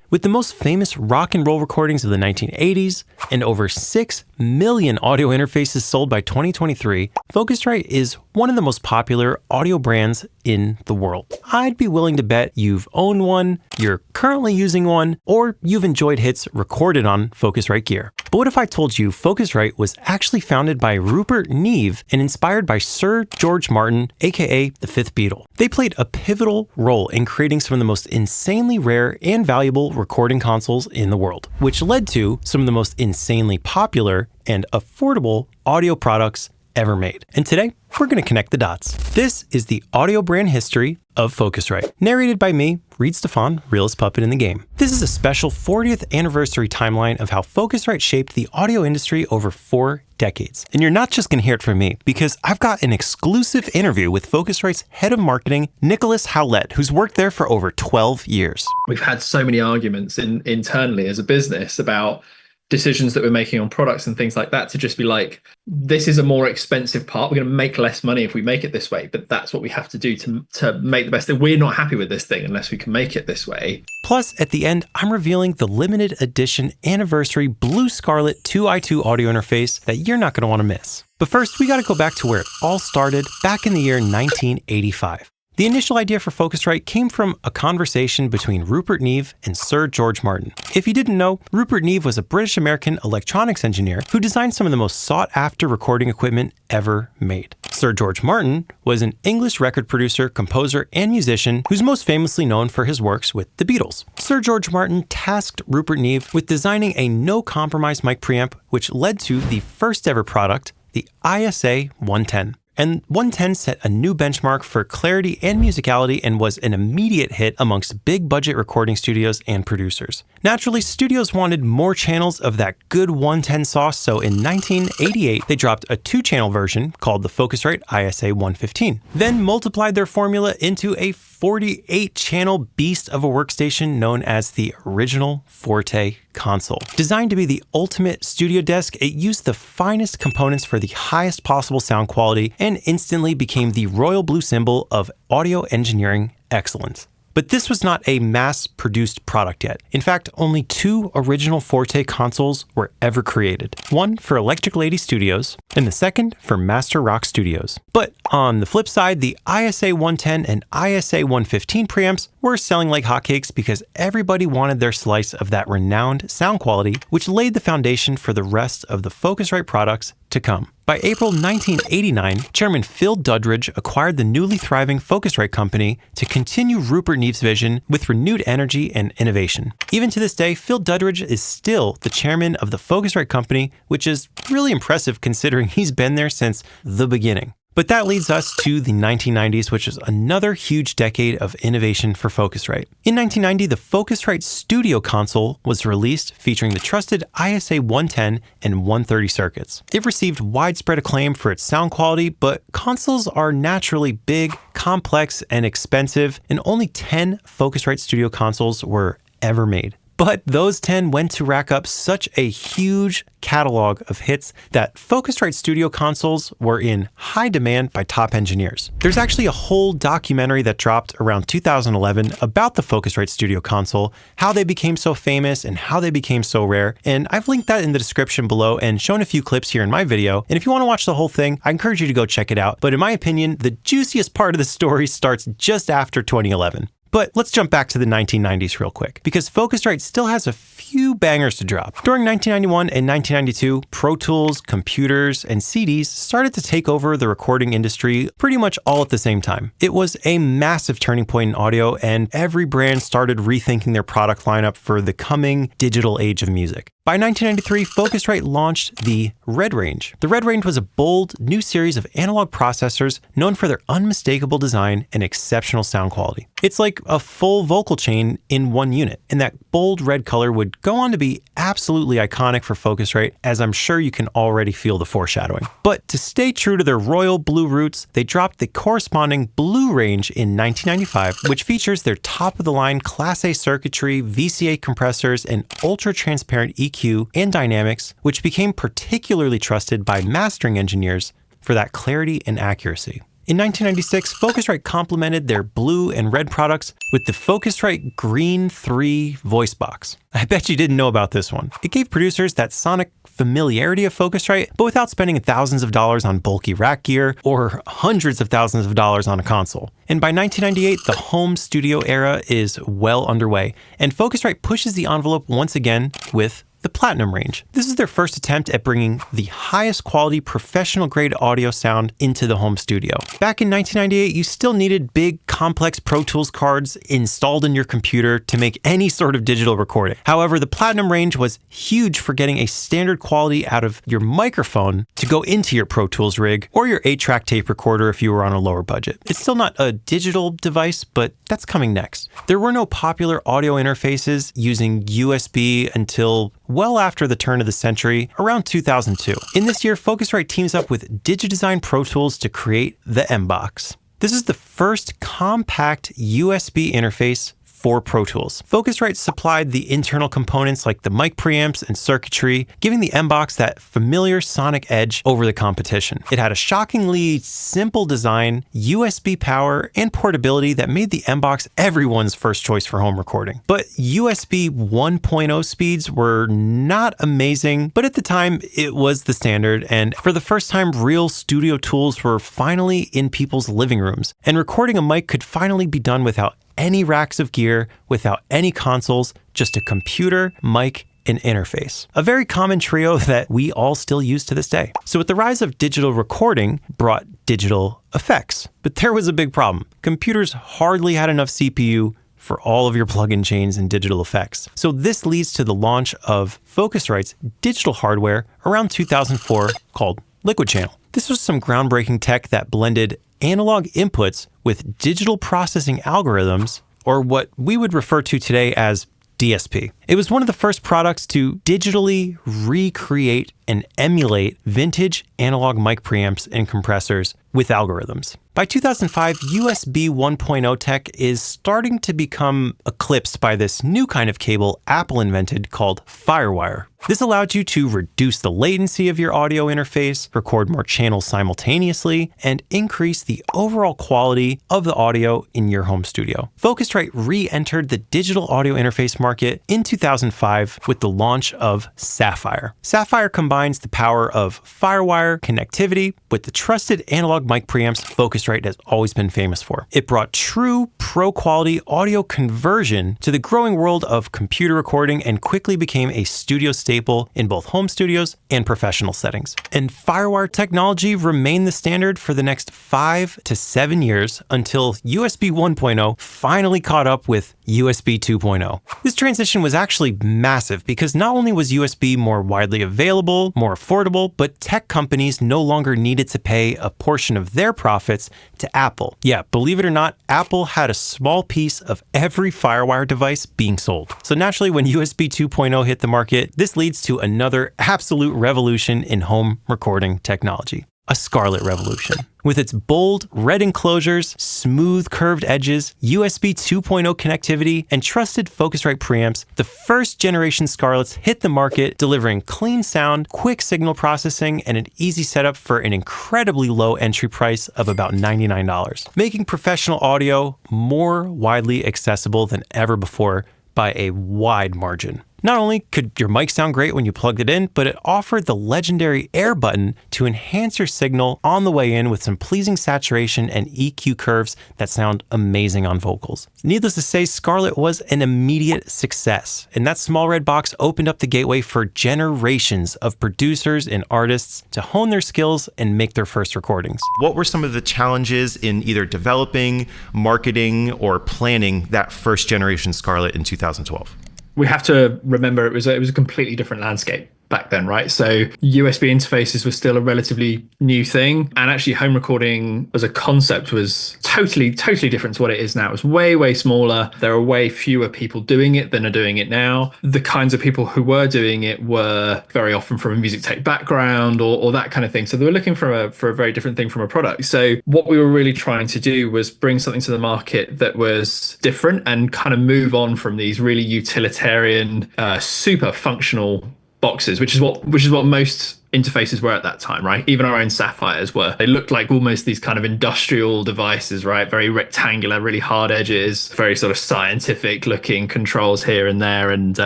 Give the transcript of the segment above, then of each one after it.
With the most famous rock and roll recordings of the 1980s and over 6 million audio interfaces sold by 2023, Focusrite is one of the most popular audio brands in the world. I'd be willing to bet you've owned one, you're currently using one, or you've enjoyed hits recorded on Focusrite gear. But what if I told you Focusrite was actually founded by Rupert Neve and inspired by Sir George Martin, aka the Fifth Beatle? They played a pivotal role in creating some of the most insanely rare and valuable recording consoles in the world, which led to some of the most insanely popular and affordable audio products ever made. And today, we're going to connect the dots. This is the audio brand history of Focusrite, narrated by me, Reid Stefan, realest puppet in the game. This is a special 40th anniversary timeline of how Focusrite shaped the audio industry over 4 decades. And you're not just going to hear it from me, because I've got an exclusive interview with Focusrite's head of marketing, Nicholas Howlett, who's worked there for over 12 years. We've had so many arguments internally as a business about decisions that we're making on products and things like that, to just be like, this is a more expensive part. We're going to make less money if we make it this way, but that's what we have to do to make the best. We're not happy with this thing unless we can make it this way. Plus, at the end, I'm revealing the limited edition Anniversary Blue Scarlett 2i2 audio interface that you're not going to want to miss. But first, we got to go back to where it all started back in the year 1985. The initial idea for Focusrite came from a conversation between Rupert Neve and Sir George Martin. If you didn't know, Rupert Neve was a British-American electronics engineer who designed some of the most sought-after recording equipment ever made. Sir George Martin was an English record producer, composer, and musician who's most famously known for his works with the Beatles. Sir George Martin tasked Rupert Neve with designing a no-compromise mic preamp, which led to the first ever product, the ISA 110. And 110 set a new benchmark for clarity and musicality and was an immediate hit amongst big budget recording studios and producers. Naturally, studios wanted more channels of that good 110 sauce, so in 1988, they dropped a 2-channel version called the Focusrite ISA 115, then multiplied their formula into a 48-channel beast of a workstation known as the original Forte console. Designed to be the ultimate studio desk, it used the finest components for the highest possible sound quality and instantly became the royal blue symbol of audio engineering excellence. But this was not a mass-produced product yet. In fact, only 2 original Forte consoles were ever created. One for Electric Lady Studios, and the second for Master Rock Studios. But on the flip side, the ISA 110 and ISA 115 preamps were selling like hotcakes because everybody wanted their slice of that renowned sound quality, which laid the foundation for the rest of the Focusrite products to come. By April 1989, Chairman Phil Duddridge acquired the newly thriving Focusrite company to continue Rupert Neve's vision with renewed energy and innovation. Even to this day, Phil Duddridge is still the chairman of the Focusrite company, which is really impressive considering he's been there since the beginning. But that leads us to the 1990s, which is another huge decade of innovation for Focusrite. In 1990, the Focusrite Studio console was released, featuring the trusted ISA 110 and 130 circuits. It received widespread acclaim for its sound quality, but consoles are naturally big, complex, and expensive, and only 10 Focusrite Studio consoles were ever made. But those 10 went to rack up such a huge catalog of hits that Focusrite Studio consoles were in high demand by top engineers. There's actually a whole documentary that dropped around 2011 about the Focusrite Studio console, how they became so famous and how they became so rare, and I've linked that in the description below and shown a few clips here in my video, and if you want to watch the whole thing, I encourage you to go check it out. But in my opinion, the juiciest part of the story starts just after 2011. But let's jump back to the 1990s real quick, because Focusrite still has a few bangers to drop. During 1991 and 1992, Pro Tools, computers, and CDs started to take over the recording industry pretty much all at the same time. It was a massive turning point in audio, and every brand started rethinking their product lineup for the coming digital age of music. By 1993, Focusrite launched the Red Range. The Red Range was a bold, new series of analog processors known for their unmistakable design and exceptional sound quality. It's like a full vocal chain in one unit, and that bold red color would go on to be absolutely iconic for Focusrite, as I'm sure you can already feel the foreshadowing. But to stay true to their royal blue roots, they dropped the corresponding Blue Range in 1995, which features their top-of-the-line Class A circuitry, VCA compressors, and ultra-transparent EQ and dynamics, which became particularly trusted by mastering engineers for that clarity and accuracy. In 1996, Focusrite complemented their blue and red products with the Focusrite Green 3 voice box. I bet you didn't know about this one. It gave producers that sonic familiarity of Focusrite, but without spending thousands of dollars on bulky rack gear or hundreds of thousands of dollars on a console. And by 1998, the home studio era is well underway, and Focusrite pushes the envelope once again with the Platinum range. This is their first attempt at bringing the highest quality professional grade audio sound into the home studio. Back in 1998, you still needed big complex Pro Tools cards installed in your computer to make any sort of digital recording. However, the Platinum range was huge for getting a standard quality out of your microphone to go into your Pro Tools rig or your 8-track tape recorder if you were on a lower budget. It's still not a digital device, but that's coming next. There were no popular audio interfaces using USB until well after the turn of the century, around 2002. In this year, Focusrite teams up with DigiDesign Pro Tools to create the M-Box. This is the first compact USB interface for Pro Tools. Focusrite supplied the internal components like the mic preamps and circuitry, giving the M-Box that familiar sonic edge over the competition. It had a shockingly simple design, USB power, and portability that made the M-Box everyone's first choice for home recording. But USB 1.0 speeds were not amazing, but at the time it was the standard, and for the first time, real studio tools were finally in people's living rooms, and recording a mic could finally be done without any racks of gear, without any consoles, just a computer, mic, and interface. A very common trio that we all still use to this day. So with the rise of digital recording brought digital effects. But there was a big problem. Computers hardly had enough CPU for all of your plug-in chains and digital effects. So this leads to the launch of Focusrite's digital hardware around 2004 called Liquid Channel. This was some groundbreaking tech that blended analog inputs with digital processing algorithms, or what we would refer to today as DSP. It was one of the first products to digitally recreate and emulate vintage analog mic preamps and compressors with algorithms. By 2005, USB 1.0 tech is starting to become eclipsed by this new kind of cable Apple invented called FireWire. This allowed you to reduce the latency of your audio interface, record more channels simultaneously, and increase the overall quality of the audio in your home studio. Focusrite re-entered the digital audio interface market in 2005 with the launch of Sapphire. Sapphire combines the power of FireWire connectivity with the trusted analog mic preamps Focusrite has always been famous for. It brought true pro-quality audio conversion to the growing world of computer recording and quickly became a studio staple in both home studios and professional settings. And FireWire technology remained the standard for the next 5 to 7 years until USB 1.0 finally caught up with USB 2.0. This transition was actually massive because not only was USB more widely available, more affordable, but tech companies no longer needed to pay a portion of their profits to Apple. Yeah, believe it or not, Apple had a small piece of every FireWire device being sold. So naturally, when USB 2.0 hit the market, this leads to another absolute revolution in home recording technology. A Scarlett revolution. With its bold red enclosures, smooth curved edges, USB 2.0 connectivity, and trusted Focusrite preamps, the first generation Scarletts hit the market, delivering clean sound, quick signal processing, and an easy setup for an incredibly low entry price of about $99, making professional audio more widely accessible than ever before by a wide margin. Not only could your mic sound great when you plugged it in, but it offered the legendary air button to enhance your signal on the way in with some pleasing saturation and EQ curves that sound amazing on vocals. Needless to say, Scarlett was an immediate success, and that small red box opened up the gateway for generations of producers and artists to hone their skills and make their first recordings. What were some of the challenges in either developing, marketing, or planning that first generation Scarlett in 2012? We have to remember it was a completely different landscape back then, right? So USB interfaces were still a relatively new thing. And actually home recording as a concept was totally different to what it is now. It was way smaller. There are way fewer people doing it than are doing it now. The kinds of people who were doing it were very often from a music tech background or that kind of thing. So they were looking for a very different thing from a product. So what we were really trying to do was bring something to the market that was different and kind of move on from these really utilitarian, super functional boxes, which is what most interfaces were at that time, right? Even our own Sapphires were. They looked like almost these kind of industrial devices, right? Very rectangular, really hard edges, very sort of scientific looking controls here and there. And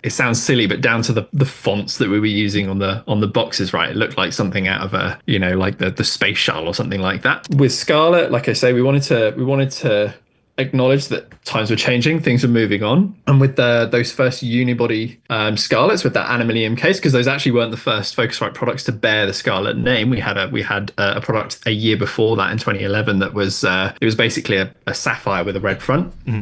it sounds silly, but down to the fonts that we were using on the boxes, right? It looked like something out of a, like the space shuttle or something like that. With Scarlett, like I say, we wanted to acknowledge that times were changing, things were moving on. And with those first unibody Scarletts with that aluminium case, because those actually weren't the first Focusrite products to bear the Scarlett name. We had a product a year before that in 2011 that was it was basically a sapphire with a red front. Mm-hmm.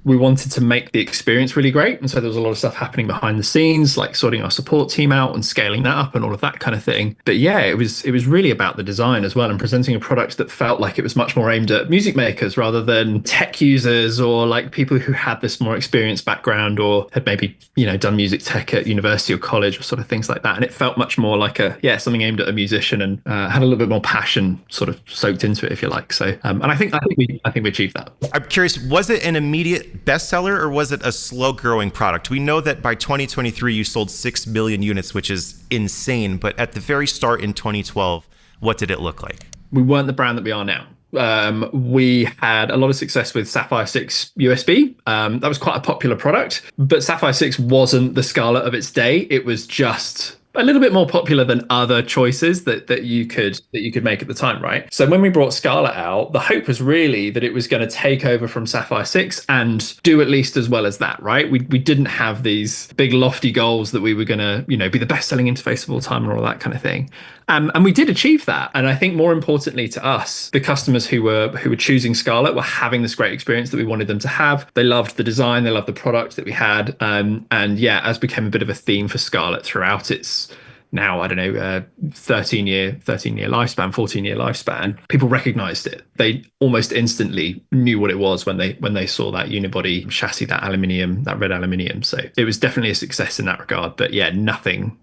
We wanted to make the experience really great. And so there was a lot of stuff happening behind the scenes, like sorting our support team out and scaling that up and all of that kind of thing. But yeah, it was really about the design as well, and presenting a product that felt like it was much more aimed at music makers rather than tech users or like people who had this more experienced background or had maybe, done music tech at university or college or sort of things like that. And it felt much more like something aimed at a musician and had a little bit more passion sort of soaked into it, if you like. So, and I think we achieved that. I'm curious, was it an immediate bestseller or was it a slow growing product? We know that by 2023 you sold 6 million units, which is insane. But at the very start in 2012, what did it look like? We weren't the brand that we are now. We had a lot of success with Sapphire 6 USB. That was quite a popular product, but Sapphire 6 wasn't the Scarlett of its day. It was just a little bit more popular than other choices that you could make at the time, right? So when we brought Scarlett out, the hope was really that it was going to take over from Sapphire 6 and do at least as well as that, right? We didn't have these big lofty goals that we were going to, be the best-selling interface of all time and all that kind of thing. And we did achieve that. And I think more importantly to us, the customers who were choosing Scarlett were having this great experience that we wanted them to have. They loved the design, they loved the product that we had. And yeah, as became a bit of a theme for Scarlett throughout its now, 13-year lifespan, 14-year lifespan, people recognized it. They almost instantly knew what it was when they saw that unibody chassis, that red aluminium. So it was definitely a success in that regard. But yeah, nothing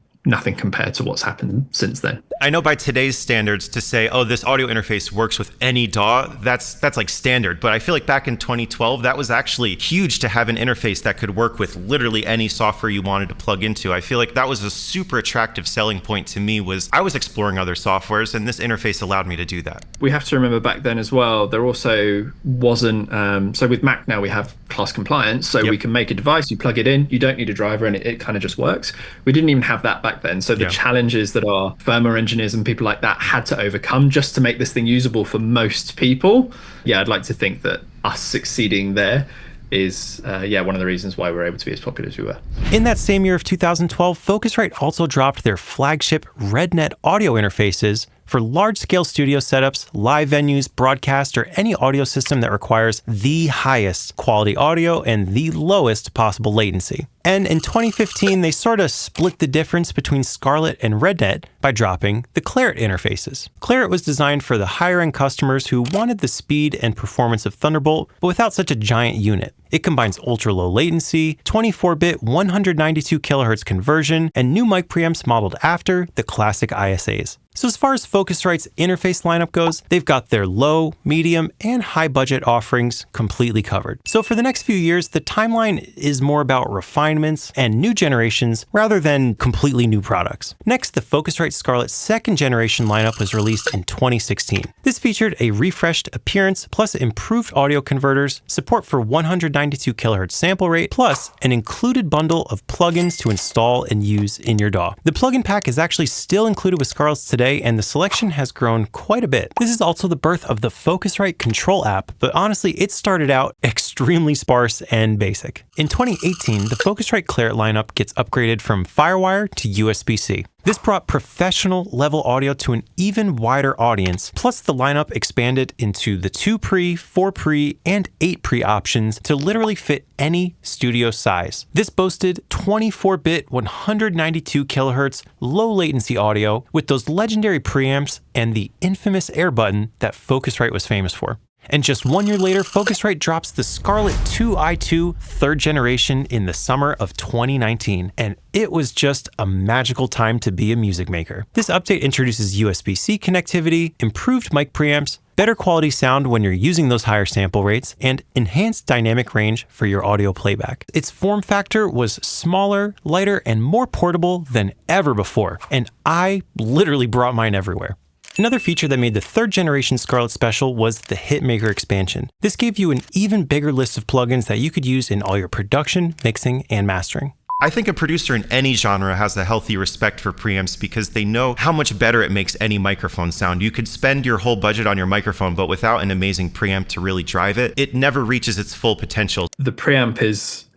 compared to what's happened since then. I know by today's standards to say, oh, this audio interface works with any DAW, that's like standard. But I feel like back in 2012, that was actually huge to have an interface that could work with literally any software you wanted to plug into. I feel like that was a super attractive selling point to me. Was I was exploring other softwares, and this interface allowed me to do that. We have to remember back then as well, there also wasn't, so with Mac now we have class compliance, so we can make a device, you plug it in, you don't need a driver, and it kind of just works. We didn't even have that back then. So the challenges that our firmware engineers and people like that had to overcome just to make this thing usable for most people. Yeah, I'd like to think that us succeeding there is one of the reasons why we're able to be as popular as we were. In that same year of 2012, Focusrite also dropped their flagship RedNet audio interfaces for large-scale studio setups, live venues, broadcast, or any audio system that requires the highest quality audio and the lowest possible latency. And in 2015, they sort of split the difference between Scarlett and RedNet by dropping the Claret interfaces. Claret was designed for the higher-end customers who wanted the speed and performance of Thunderbolt, but without such a giant unit. It combines ultra-low latency, 24-bit 192 kHz conversion, and new mic preamps modeled after the classic ISAs. So as far as Focusrite's interface lineup goes, they've got their low, medium, and high budget offerings completely covered. So for the next few years, the timeline is more about refinements and new generations rather than completely new products. Next, the Focusrite Scarlett second generation lineup was released in 2016. This featured a refreshed appearance plus improved audio converters, support for 192 kHz sample rate, plus an included bundle of plugins to install and use in your DAW. The plugin pack is actually still included with Scarlett's today, and the selection has grown quite a bit. This is also the birth of the Focusrite Control app, but honestly, it started out extremely sparse and basic. In 2018, the Focusrite Claret lineup gets upgraded from FireWire to USB-C. This brought professional level audio to an even wider audience, plus the lineup expanded into the 2 pre, 4 pre, and 8 pre options to literally fit any studio size. This boasted 24-bit 192 kHz low latency audio with those legendary preamps and the infamous air button that Focusrite was famous for. And just 1 year later, Focusrite drops the Scarlett 2i2 3rd generation in the summer of 2019, and it was just a magical time to be a music maker. This update introduces USB-C connectivity, improved mic preamps, better quality sound when you're using those higher sample rates, and enhanced dynamic range for your audio playback. Its form factor was smaller, lighter, and more portable than ever before, and I literally brought mine everywhere. Another feature that made the 3rd generation Scarlett special was the Hitmaker expansion. This gave you an even bigger list of plugins that you could use in all your production, mixing, and mastering. I think a producer in any genre has a healthy respect for preamps because they know how much better it makes any microphone sound. You could spend your whole budget on your microphone, but without an amazing preamp to really drive it, it never reaches its full potential. The preamp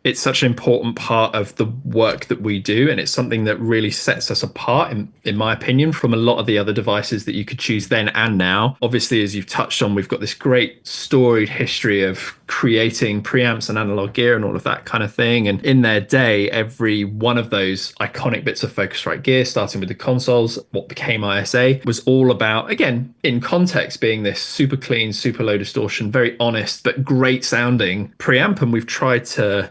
it's such an important part of the work that we do, and it's something that really sets us apart, in my opinion, from a lot of the other devices that you could choose then and now. Obviously, as you've touched on, we've got this great storied history of creating preamps and analog gear and all of that kind of thing. And in their day, every one of those iconic bits of Focusrite gear, starting with the consoles, what became ISA, was all about, again, in context, being this super clean, super low distortion, very honest, but great sounding preamp. And we've tried to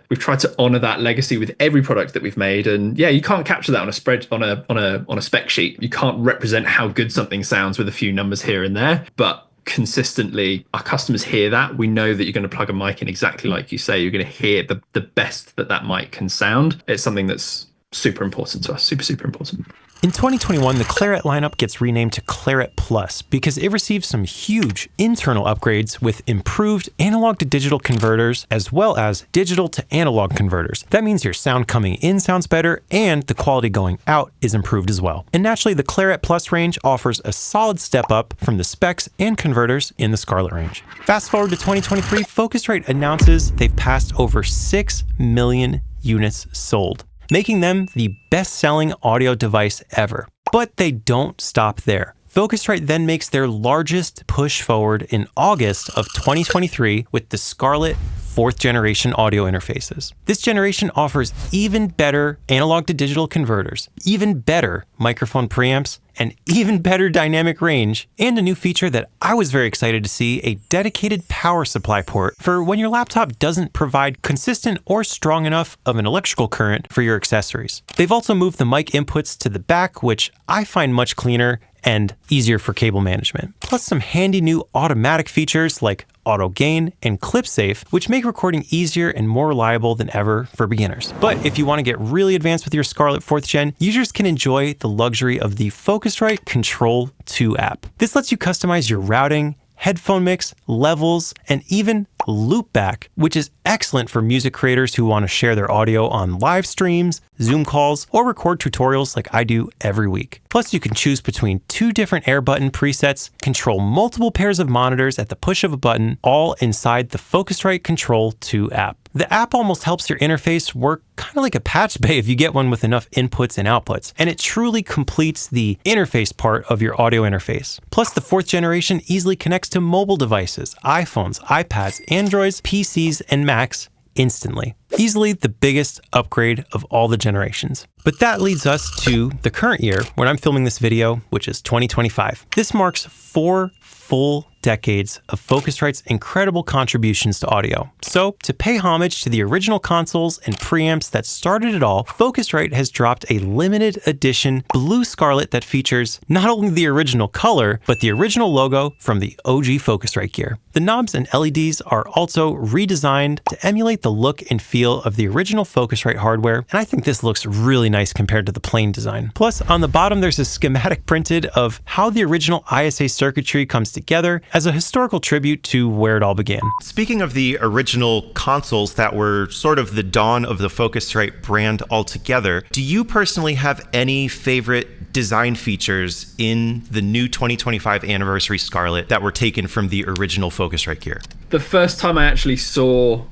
honor that legacy with every product that we've made. And yeah, you can't capture that on a spec sheet. You can't represent how good something sounds with a few numbers here and there, but consistently our customers hear that. We know that you're going to plug a mic in exactly like you say. You're going to hear the best that mic can sound. It's something that's super important to us, super important. In 2021, the Claret lineup gets renamed to Claret Plus because it receives some huge internal upgrades with improved analog to digital converters as well as digital to analog converters. That means your sound coming in sounds better and the quality going out is improved as well. And naturally, the Claret Plus range offers a solid step up from the specs and converters in the Scarlett range. Fast forward to 2023, Focusrite announces they've passed over 6 million units sold, making them the best-selling audio device ever. But they don't stop there. Focusrite then makes their largest push forward in August of 2023 with the Scarlett 4th generation audio interfaces. This generation offers even better analog to digital converters, even better microphone preamps, and even better dynamic range, and a new feature that I was very excited to see, a dedicated power supply port for when your laptop doesn't provide consistent or strong enough of an electrical current for your accessories. They've also moved the mic inputs to the back, which I find much cleaner and easier for cable management. Plus some handy new automatic features like auto gain and clip safe, which make recording easier and more reliable than ever for beginners. But if you want to get really advanced with your Scarlett 4th gen, users can enjoy the luxury of the Focusrite Control 2 app. This lets you customize your routing, headphone mix, levels, and even loopback, which is excellent for music creators who want to share their audio on live streams, Zoom calls, or record tutorials like I do every week. Plus, you can choose between 2 different air button presets, control multiple pairs of monitors at the push of a button, all inside the Focusrite Control 2 app. The app almost helps your interface work kind of like a patch bay if you get one with enough inputs and outputs, and it truly completes the interface part of your audio interface. Plus, the 4th generation easily connects to mobile devices, iPhones, iPads, Androids, PCs, and Macs instantly. Easily the biggest upgrade of all the generations. But that leads us to the current year when I'm filming this video, which is 2025. This marks 4 full decades of Focusrite's incredible contributions to audio. So, to pay homage to the original consoles and preamps that started it all, Focusrite has dropped a limited edition Blue Scarlett that features not only the original color, but the original logo from the OG Focusrite gear. The knobs and LEDs are also redesigned to emulate the look and feel of the original Focusrite hardware, and I think this looks really nice compared to the plain design. Plus, on the bottom there's a schematic printed of how the original ISA circuitry comes together as a historical tribute to where it all began. Speaking of the original consoles that were sort of the dawn of the Focusrite brand altogether, do you personally have any favorite design features in the new 2025 Anniversary Scarlett that were taken from the original Focusrite gear? The first time I actually saw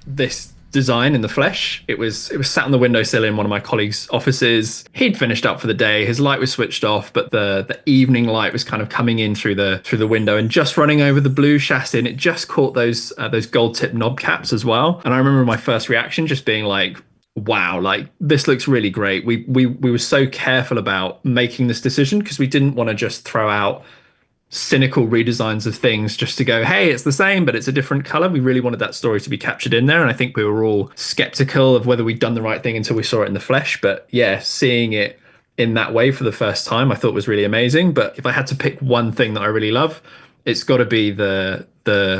this design in the flesh, it was sat on the windowsill in one of my colleagues' offices. He'd finished up for the day, his light was switched off, but the evening light was kind of coming in through the window and just running over the blue chassis, and it just caught those gold tip knob caps as well. And I remember my first reaction just being like, wow, like this looks really great. We were so careful about making this decision because we didn't want to just throw out cynical redesigns of things just to go, hey, it's the same, but it's a different color. We really wanted that story to be captured in there. And I think we were all skeptical of whether we'd done the right thing until we saw it in the flesh. But yeah, seeing it in that way for the first time, I thought was really amazing. But if I had to pick one thing that I really love, it's got to be the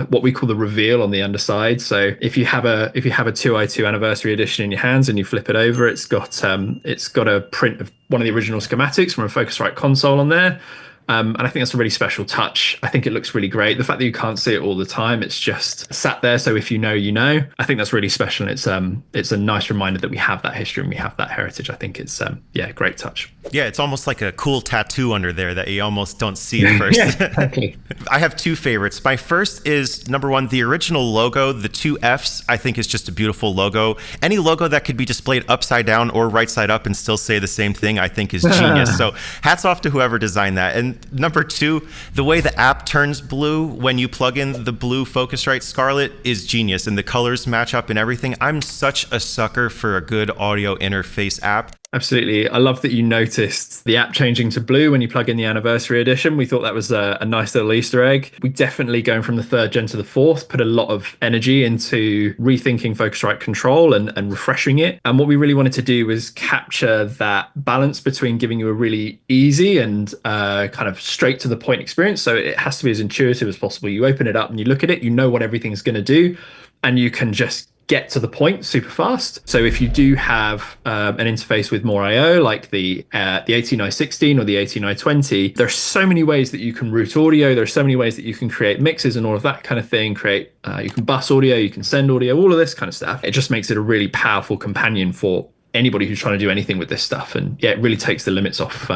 what we call the reveal on the underside. So if you have a 2i2 anniversary edition in your hands and you flip it over, it's got a print of one of the original schematics from a Focusrite console on there. And I think that's a really special touch. I think it looks really great. The fact that you can't see it all the time, it's just sat there. So if you know, you know. I think that's really special. And it's a nice reminder that we have that history and we have that heritage. I think it's a great touch. Yeah, it's almost like a cool tattoo under there that you almost don't see at first. Yeah, exactly. I have two favorites. My first is, number one, the original logo, the two Fs, I think is just a beautiful logo. Any logo that could be displayed upside down or right side up and still say the same thing, I think is genius. So hats off to whoever designed that. And number two, the way the app turns blue when you plug in the blue Focusrite Scarlett is genius, and the colors match up and everything. I'm such a sucker for a good audio interface app. Absolutely. I love that you noticed the app changing to blue when you plug in the anniversary edition. We thought that was a nice little Easter egg. We definitely, going from the 3rd gen to the 4th, put a lot of energy into rethinking Focusrite Control and refreshing it. And what we really wanted to do was capture that balance between giving you a really easy and kind of straight to the point experience. So it has to be as intuitive as possible. You open it up and you look at it, you know what everything's going to do, and you can just get to the point super fast. So if you do have an interface with more I/O, like the 18916 or the 18920, there's so many ways that you can route audio. There's so many ways that you can create mixes and all of that kind of thing. You can bus audio, you can send audio, all of this kind of stuff. It just makes it a really powerful companion for anybody who's trying to do anything with this stuff. And yeah, it really takes the limits off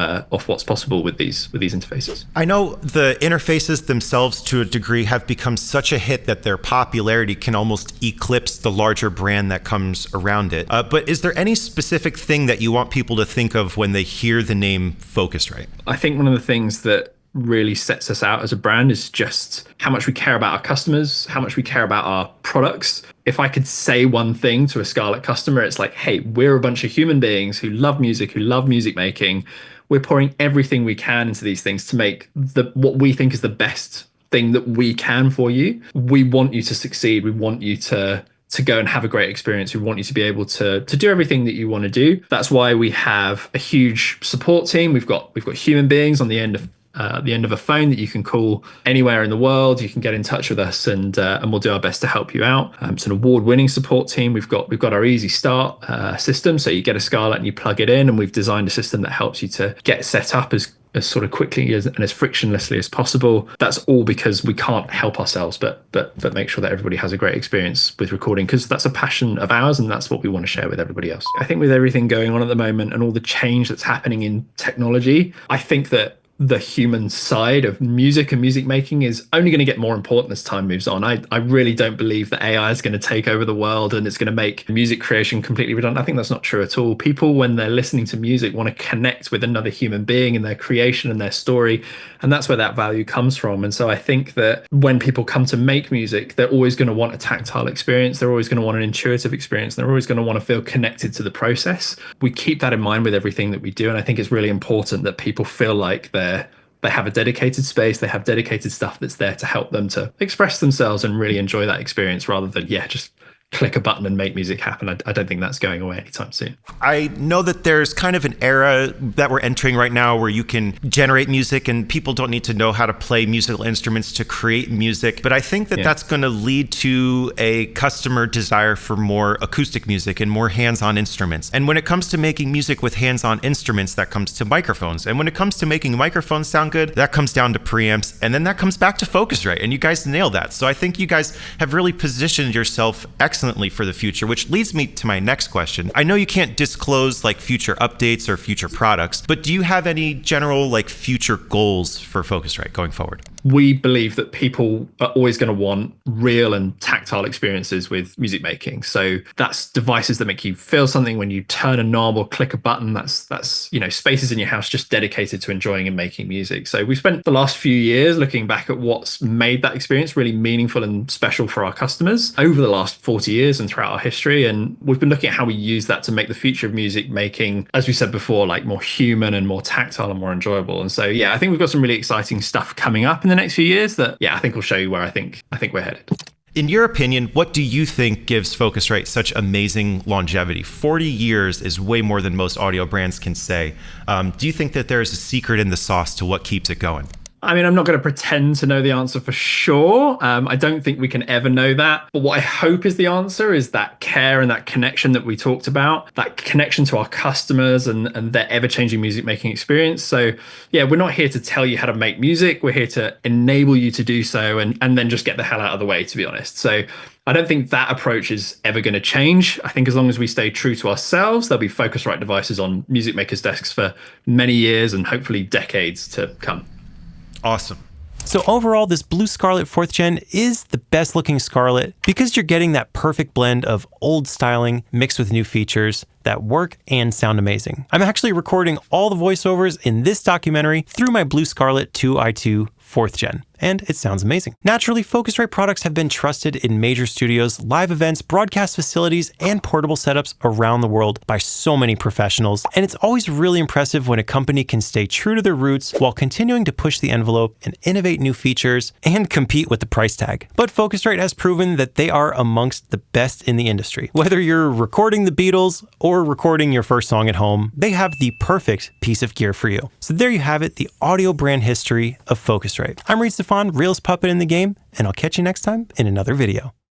what's possible with these interfaces. I know the interfaces themselves to a degree have become such a hit that their popularity can almost eclipse the larger brand that comes around it. But is there any specific thing that you want people to think of when they hear the name Focusrite? I think one of the things that really sets us out as a brand is just how much we care about our customers, how much we care about our products. If I could say one thing to a Scarlett customer, it's like, hey, we're a bunch of human beings who love music making. We're pouring everything we can into these things to make what we think is the best thing that we can for you. We want you to succeed. We want you to go and have a great experience. We want you to be able to do everything that you want to do. That's why we have a huge support team. We've got human beings on the end of a phone that you can call anywhere in the world. You can get in touch with us, and we'll do our best to help you out. It's an award-winning support team. We've got our Easy Start system, so you get a Scarlett and you plug it in, and we've designed a system that helps you to get set up as sort of quickly and as frictionlessly as possible. That's all because we can't help ourselves, but make sure that everybody has a great experience with recording, because that's a passion of ours and that's what we want to share with everybody else. I think with everything going on at the moment and all the change that's happening in technology, I think that the human side of music and music making is only going to get more important as time moves on. I really don't believe that AI is going to take over the world and it's going to make music creation completely redundant. I think that's not true at all. People, when they're listening to music, want to connect with another human being in their creation and their story. And that's where that value comes from. And so I think that when people come to make music, they're always going to want a tactile experience. They're always going to want an intuitive experience. They're always going to want to feel connected to the process. We keep that in mind with everything that we do. And I think it's really important that people feel like they have a dedicated space, they have dedicated stuff that's there to help them to express themselves and really enjoy that experience, rather than, just click a button and make music happen. I don't think that's going away anytime soon. I know that there's kind of an era that we're entering right now where you can generate music and people don't need to know how to play musical instruments to create music. But I think that that's going to lead to a customer desire for more acoustic music and more hands-on instruments. And when it comes to making music with hands-on instruments, that comes to microphones. And when it comes to making microphones sound good, that comes down to preamps. And then that comes back to Focusrite. And you guys nailed that. So I think you guys have really positioned yourself excellently for the future, which leads me to my next question. I know you can't disclose like future updates or future products, but do you have any general like future goals for Focusrite going forward? We believe that people are always going to want real and tactile experiences with music making. So that's devices that make you feel something when you turn a knob or click a button. That's spaces in your house just dedicated to enjoying and making music. So we've spent the last few years looking back at what's made that experience really meaningful and special for our customers. Over the last 40 years and throughout our history. And we've been looking at how we use that to make the future of music making, as we said before, like more human and more tactile and more enjoyable. And so, yeah, I think we've got some really exciting stuff coming up in the next few years that, yeah, I think will show you where I think we're headed. In your opinion, what do you think gives Focusrite such amazing longevity? 40 years is way more than most audio brands can say. Do you think that there's a secret in the sauce to what keeps it going? I mean, I'm not going to pretend to know the answer for sure. I don't think we can ever know that. But what I hope is the answer is that care and that connection that we talked about, that connection to our customers and their ever-changing music making experience. So yeah, we're not here to tell you how to make music. We're here to enable you to do so and then just get the hell out of the way, to be honest. So I don't think that approach is ever going to change. I think as long as we stay true to ourselves, there'll be Focusrite devices on music makers' desks for many years and hopefully decades to come. Awesome. So overall, this Blue Scarlett 4th Gen is the best looking Scarlett because you're getting that perfect blend of old styling mixed with new features that work and sound amazing. I'm actually recording all the voiceovers in this documentary through my Blue Scarlett 2i2 4th Gen, and it sounds amazing. Naturally, Focusrite products have been trusted in major studios, live events, broadcast facilities, and portable setups around the world by so many professionals, and it's always really impressive when a company can stay true to their roots while continuing to push the envelope and innovate new features and compete with the price tag. But Focusrite has proven that they are amongst the best in the industry. Whether you're recording the Beatles or recording your first song at home, they have the perfect piece of gear for you. So there you have it, the audio brand history of Focusrite. I'm Reid Stefan, realest puppet in the game, and I'll catch you next time in another video.